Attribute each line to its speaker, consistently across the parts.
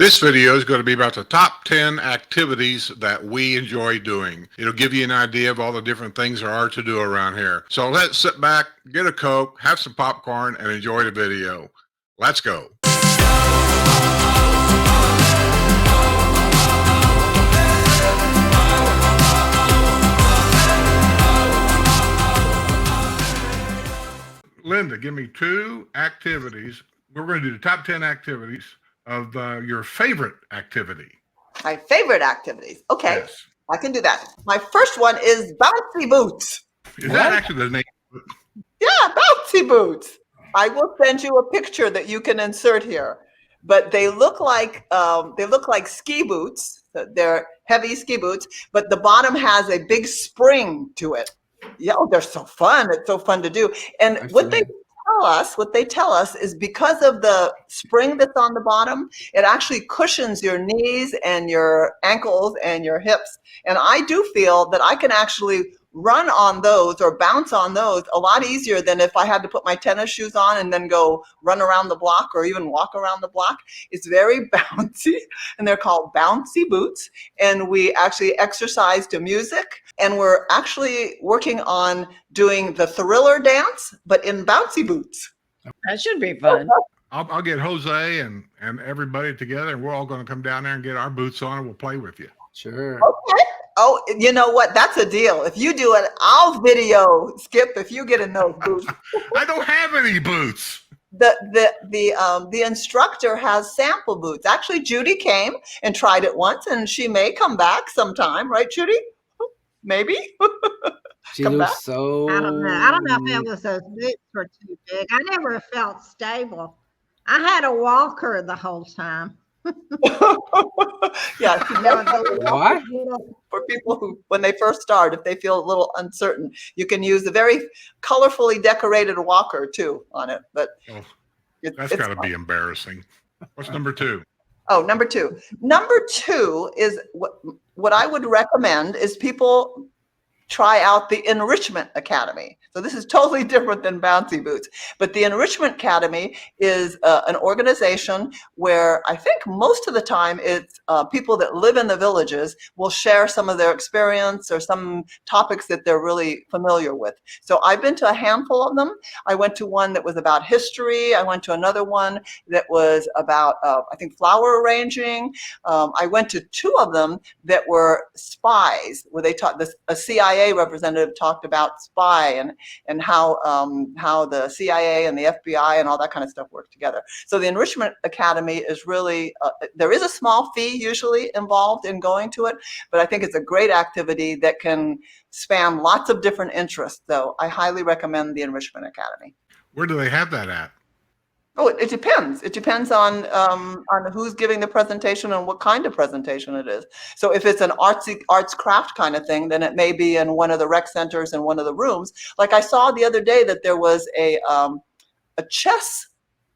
Speaker 1: This video is going to be about the top 10 activities that we enjoy doing. It'll give you an idea of all the different things there are to do around here. So let's sit back, get a Coke, have some popcorn, and enjoy the video. Let's go. Linda, give me two activities. We're going to do the top 10 activities of your favorite activity.
Speaker 2: My favorite activities. Okay,
Speaker 1: Yes.
Speaker 2: I can do that. My first one is bouncy boots.
Speaker 1: Is that actually the name?
Speaker 2: Yeah, bouncy boots. I will send you a picture that you can insert here. But they look like ski boots. They're heavy ski boots, but the bottom has a big spring to it. Yeah, they're so fun. It's so fun to do. And what they tell us is because of the spring that's on the bottom, it actually cushions your knees and your ankles and your hips. And I do feel that I can actually run on those or bounce on those a lot easier than if I had to put my tennis shoes on and then go run around the block or even walk around the block. It's very bouncy, and they're called bouncy boots. And we actually exercise to music, and we're actually working on doing the Thriller dance, but in bouncy boots.
Speaker 3: That should be fun.
Speaker 1: I'll get Jose and everybody together, and we're all going to come down there and get our boots on, and we'll play with you.
Speaker 4: Sure.
Speaker 2: Okay. Oh, you know what? That's a deal. If you do it, I'll video Skip if you get in those boots.
Speaker 1: I don't have any boots.
Speaker 2: The instructor has sample boots. Actually, Judy came and tried it once, and she may come back sometime, right, Judy? Maybe.
Speaker 4: She
Speaker 2: Come
Speaker 4: looks
Speaker 2: back.
Speaker 4: so.
Speaker 3: I don't know if it was those boots were too big. I never felt stable. I had a walker the whole time.
Speaker 2: Yeah.
Speaker 4: What?
Speaker 2: For people who, when they first start, if they feel a little uncertain, you can use a very colorfully decorated walker too on it. But
Speaker 1: That's got to be embarrassing. What's number two?
Speaker 2: Oh, number two. Number two is what I would recommend is people try out the Enrichment Academy. So this is totally different than Bouncy Boots. But the Enrichment Academy is an organization where I think most of the time it's people that live in the villages will share some of their experience or some topics that they're really familiar with. So I've been to a handful of them. I went to one that was about history. I went to another one that was about, I think, flower arranging. I went to two of them that were spies, where they taught this, a CIA representative talked about spy and how the CIA and the FBI and all that kind of stuff work together. So the Enrichment Academy is really, there is a small fee usually involved in going to it, but I think it's a great activity that can span lots of different interests. So I highly recommend the Enrichment Academy.
Speaker 1: Where do they have that at?
Speaker 2: Oh, it depends. It depends on who's giving the presentation and what kind of presentation it is. So if it's an arts craft kind of thing, then it may be in one of the rec centers in one of the rooms. Like I saw the other day that there was a chess,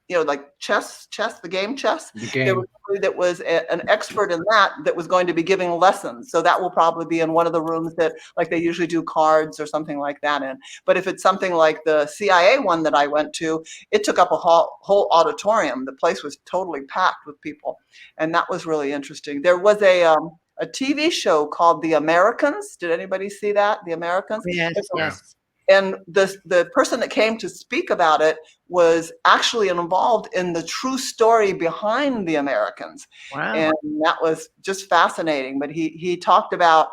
Speaker 2: like chess, the game chess.
Speaker 4: The game.
Speaker 2: There was somebody that was an expert in that was going to be giving lessons. So that will probably be in one of the rooms that, like they usually do cards or something like that in. But if it's something like the CIA one that I went to, it took up a whole auditorium. The place was totally packed with people. And that was really interesting. There was a TV show called The Americans. Did anybody see that? The Americans?
Speaker 3: Yes, yes.
Speaker 2: And the person that came to speak about it was actually involved in the true story behind the Americans.
Speaker 3: Wow.
Speaker 2: And that was just fascinating. But he talked about,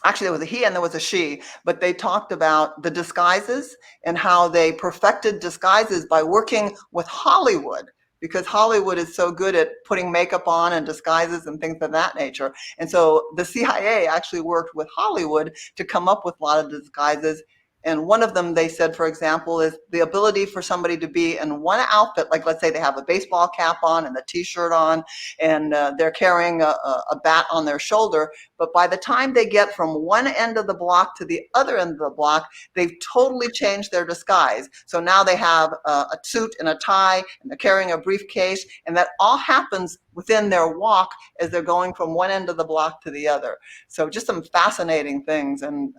Speaker 2: actually there was a he and there was a she, but they talked about the disguises and how they perfected disguises by working with Hollywood, because Hollywood is so good at putting makeup on and disguises and things of that nature. And so the CIA actually worked with Hollywood to come up with a lot of disguises. And one of them, they said, for example, is the ability for somebody to be in one outfit, like let's say they have a baseball cap on and the t-shirt on, and they're carrying a bat on their shoulder. But by the time they get from one end of the block to the other end of the block, they've totally changed their disguise. So now they have a suit and a tie, and they're carrying a briefcase, and that all happens within their walk as they're going from one end of the block to the other. So just some fascinating things. And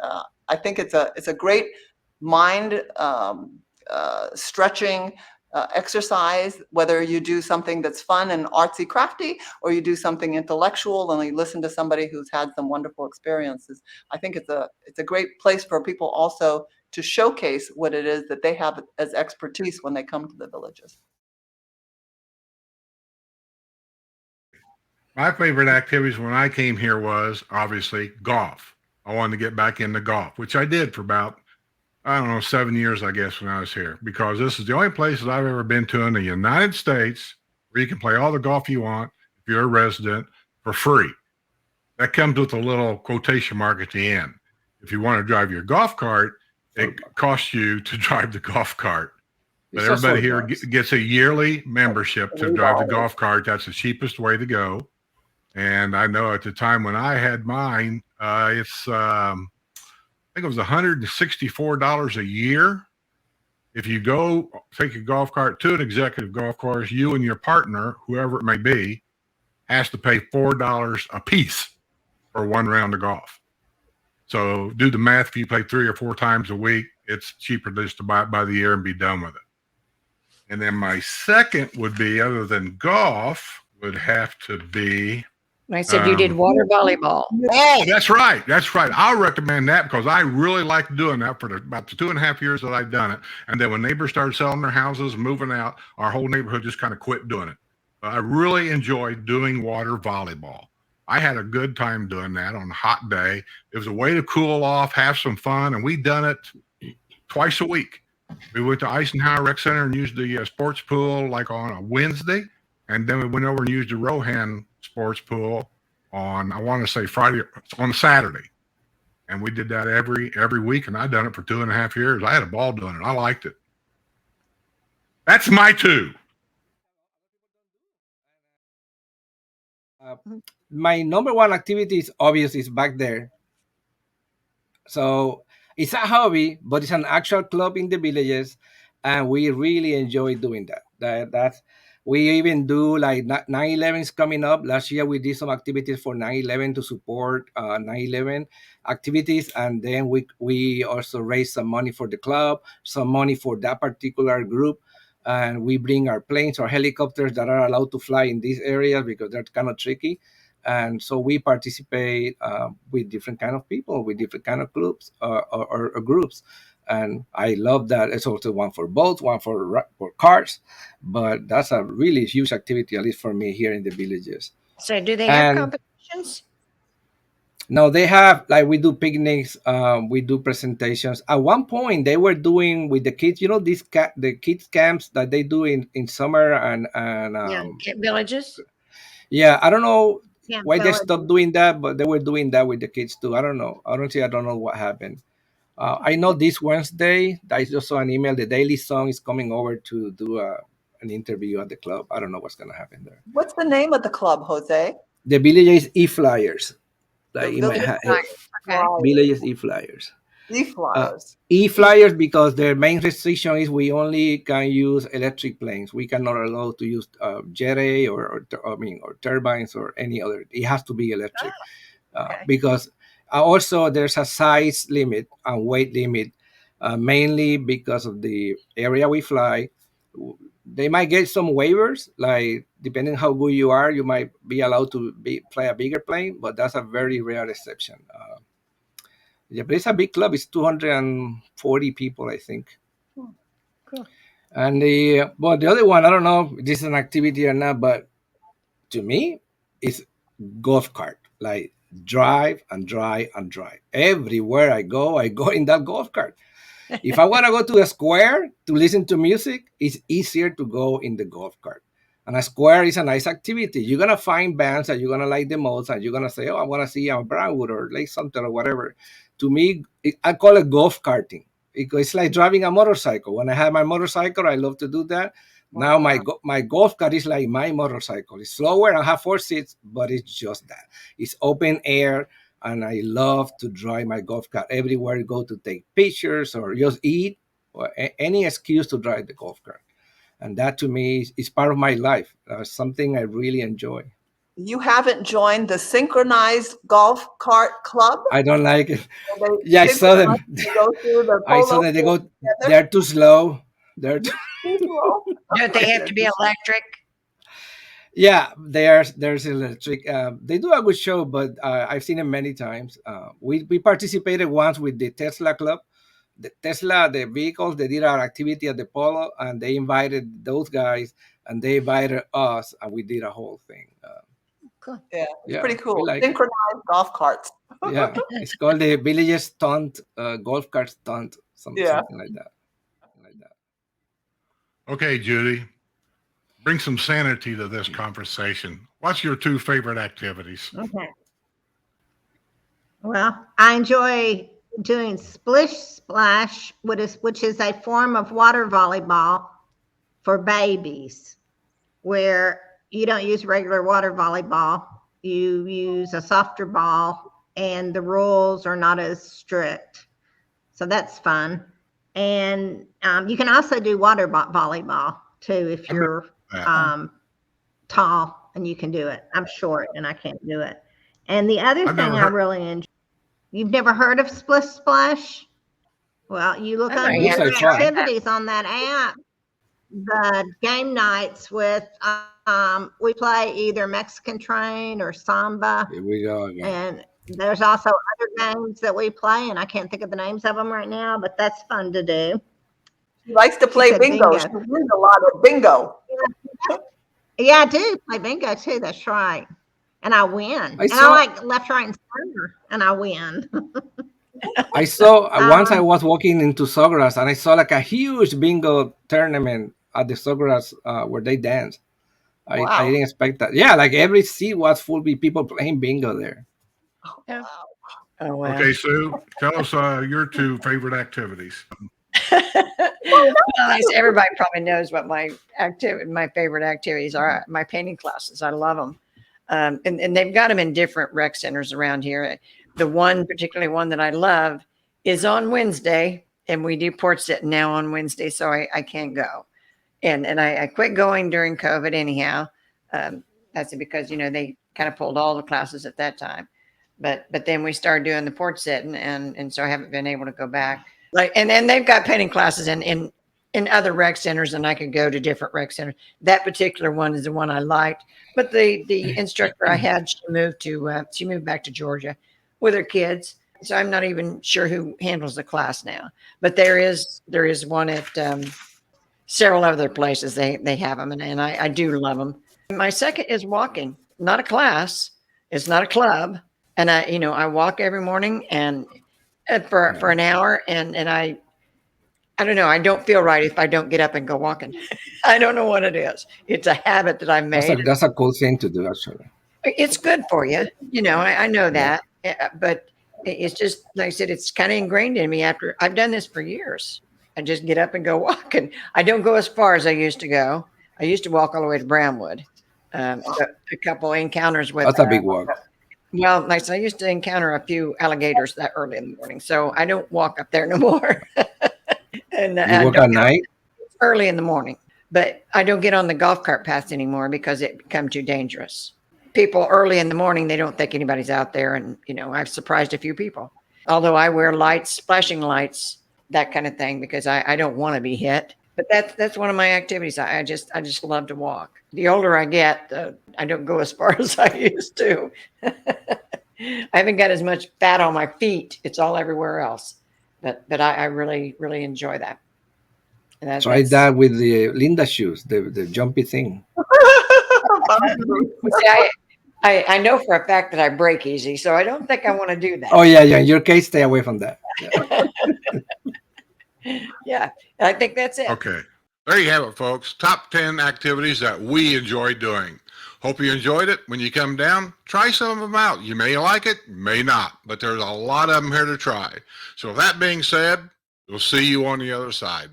Speaker 2: I think it's a great mind stretching exercise, whether you do something that's fun and artsy crafty, or you do something intellectual and you listen to somebody who's had some wonderful experiences. I think it's a great place for people also to showcase what it is that they have as expertise when they come to the villages.
Speaker 1: My favorite activities when I came here was obviously golf. I wanted to get back into golf, which I did for about, I don't know, 7 years, I guess, when I was here, because this is the only place that I've ever been to in the United States where you can play all the golf you want if you're a resident for free. That comes with a little quotation mark at the end. If you want to drive your golf cart, it costs you to drive the golf cart. But everybody here gets a yearly membership to drive the golf cart. That's the cheapest way to go. And I know at the time when I had mine, it's I think it was $164 a year. If you go take a golf cart to an executive golf course, you and your partner, whoever it may be, has to pay $4 a piece for one round of golf. So do the math. If you play 3 or 4 times a week, it's cheaper just to buy it by the year and be done with it. And then my second would be, other than golf, would have to be.
Speaker 5: I said you did water volleyball.
Speaker 1: Oh, that's right. That's right. I'll recommend that because I really liked doing that for about the 2.5 years that I'd done it. And then when neighbors started selling their houses and moving out, our whole neighborhood just kind of quit doing it. But I really enjoyed doing water volleyball. I had a good time doing that on a hot day. It was a way to cool off, have some fun, and we'd done it twice a week. We went to Eisenhower Rec Center and used the sports pool like on a Wednesday, and then we went over and used the Rohan sports pool on, I want to say Friday, on Saturday. And we did that every week, and I'd done it for 2.5 years. I had a ball doing it. I liked it. That's my 2.
Speaker 4: My number one activity is obvious, is back there. So it's a hobby, but it's an actual club in the villages, and we really enjoy doing that. That's we even do like 9/11 is coming up. Last year we did some activities for 9/11 to support 9/11 activities, and then we also raise some money for the club, some money for that particular group, and we bring our planes or helicopters that are allowed to fly in these areas because they're kind of tricky. And so we participate with different kind of people, with different kind of groups or groups. And I love that. It's also one for boats, one for cars. But that's a really huge activity, at least for me here in the villages.
Speaker 5: So do they have competitions?
Speaker 4: No, they have, like, we do picnics, we do presentations. At one point, they were doing with the kids, the kids camps that they do in summer and
Speaker 5: villages.
Speaker 4: Yeah, I don't know why they stopped doing that, but they were doing that with the kids too. I don't know. I don't know what happened. I know this Wednesday, I just saw an email. The Daily Song is coming over to do an interview at the club. I don't know what's going to happen there.
Speaker 2: What's the name of the club, Jose?
Speaker 4: The Villages E-Flyers. Like Villages E-Flyers.
Speaker 2: E-Flyers.
Speaker 4: E-Flyers, because their main restriction is we only can use electric planes. We cannot allow to use jet A or turbines or any other. It has to be electric. Because also there's a size limit and weight limit, mainly because of the area we fly. They might get some waivers, like depending how good you are, you might be allowed to fly a bigger plane, but that's a very rare exception. Yeah, but it's a big club. It's 240 people, I think.
Speaker 2: Cool.
Speaker 4: And the other one, I don't know if this is an activity or not, but to me, it's golf cart. Like drive and drive and drive. Everywhere I go in that golf cart. If I want to go to a square to listen to music, it's easier to go in the golf cart. And a square is a nice activity. You're going to find bands that you're going to like the most, and you're going to say, oh, I want to see Brownwood or Lake Sumter or whatever. To me, I call it golf carting because it's like driving a motorcycle. When I have my motorcycle, I love to do that. Wow. Now my golf cart is like my motorcycle. It's slower. I have 4 seats, but it's just that. It's open air, and I love to drive my golf cart everywhere I go to take pictures or just eat, or any excuse to drive the golf cart. And that to me is part of my life. Something I really enjoy.
Speaker 2: You haven't joined the synchronized golf cart club?
Speaker 4: I don't like it. I saw them. I saw that they're too slow. They're too slow.
Speaker 5: Don't they have to be electric?
Speaker 4: Yeah, there's electric. They do a good show, but I've seen it many times. We participated once with the Tesla Club. The vehicles, they did our activity at the Polo, and they invited those guys, and they invited us, and we did a whole thing.
Speaker 5: Cool.
Speaker 2: Yeah, it's
Speaker 4: Yeah,
Speaker 2: pretty
Speaker 4: we
Speaker 2: cool.
Speaker 4: like it.
Speaker 2: Synchronized golf carts.
Speaker 4: Yeah, it's called the Villages Stunt, golf cart stunt,
Speaker 2: Yeah.
Speaker 4: something like that.
Speaker 1: Okay, Judy, bring some sanity to this conversation. What's your 2 favorite activities?
Speaker 3: Okay. Well, I enjoy doing splish splash, which is a form of water volleyball for babies, where you don't use regular water volleyball. You use a softer ball, and the rules are not as strict. So that's fun. And you can also do water volleyball too if you're tall and you can do it. I'm short and I can't do it. And the other thing I really enjoy. You've never heard of Splish Splash? Well, you look under your activities on that app. The game nights with we play either Mexican Train or Samba.
Speaker 4: Here we go again.
Speaker 3: And there's also other games that we play, and I can't think of the names of them right now, but that's fun to do.
Speaker 2: She likes to play bingo. She wins a lot of bingo.
Speaker 3: Yeah, I do play bingo too. That's right. And I win. I like left, right, and center, and I win.
Speaker 4: I saw once I was walking into Sawgrass, and I saw like a huge bingo tournament at the Sawgrass where they dance. I didn't expect that. Yeah, like every seat was full with people playing bingo there.
Speaker 2: Oh, wow.
Speaker 5: Oh, wow.
Speaker 1: Okay, Sue, tell us your 2 favorite activities.
Speaker 5: Well, everybody probably knows what my favorite activities are. My painting classes, I love them. And they've got them in different rec centers around here. The particularly one that I love is on Wednesday, and we do porch sitting now on Wednesday, so I can't go. And I quit going during COVID anyhow. That's because, they kind of pulled all the classes at that time. But then we started doing the porch sitting, and so I haven't been able to go back. And then they've got painting classes in other rec centers, and I could go to different rec centers. That particular one is the one I liked. But the instructor I had, she moved back to Georgia with her kids. So I'm not even sure who handles the class now. But there is one at several other places. They have them, and I do love them. My second is walking. Not a class. It's not a club. And I walk every morning and for an hour, and I don't know. I don't feel right if I don't get up and go walking. I don't know what it is. It's a habit that I've made.
Speaker 4: That's a cool thing to do, actually.
Speaker 5: It's good for you. I know that. But it's just, like I said, it's kind of ingrained in me after I've done this for years. I just get up and go walking. I don't go as far as I used to go. I used to walk all the way to Brownwood. A couple encounters with.
Speaker 4: That's a big walk.
Speaker 5: Well, like I used to encounter a few alligators that early in the morning, so I don't walk up there no more. And
Speaker 4: you walk at night?
Speaker 5: Early in the morning, but I don't get on the golf cart paths anymore because it become too dangerous. People early in the morning, they don't think anybody's out there, and I've surprised a few people. Although I wear lights, flashing lights, that kind of thing, because I don't want to be hit. But that's one of my activities. I just love to walk. The older I get, I don't go as far as I used to. I haven't got as much fat on my feet. It's all everywhere else. But I really, really enjoy that. And
Speaker 4: try that with the Linda shoes, the jumpy thing.
Speaker 5: See, I know for a fact that I break easy, so I don't think I want to do that.
Speaker 4: Oh, yeah. In your case, stay away from that.
Speaker 5: Yeah, I think that's it.
Speaker 1: Okay. There you have it, folks. Top 10 activities that we enjoy doing. Hope you enjoyed it. When you come down, try some of them out. You may like it, may not, but there's a lot of them here to try. So with that being said, we'll see you on the other side.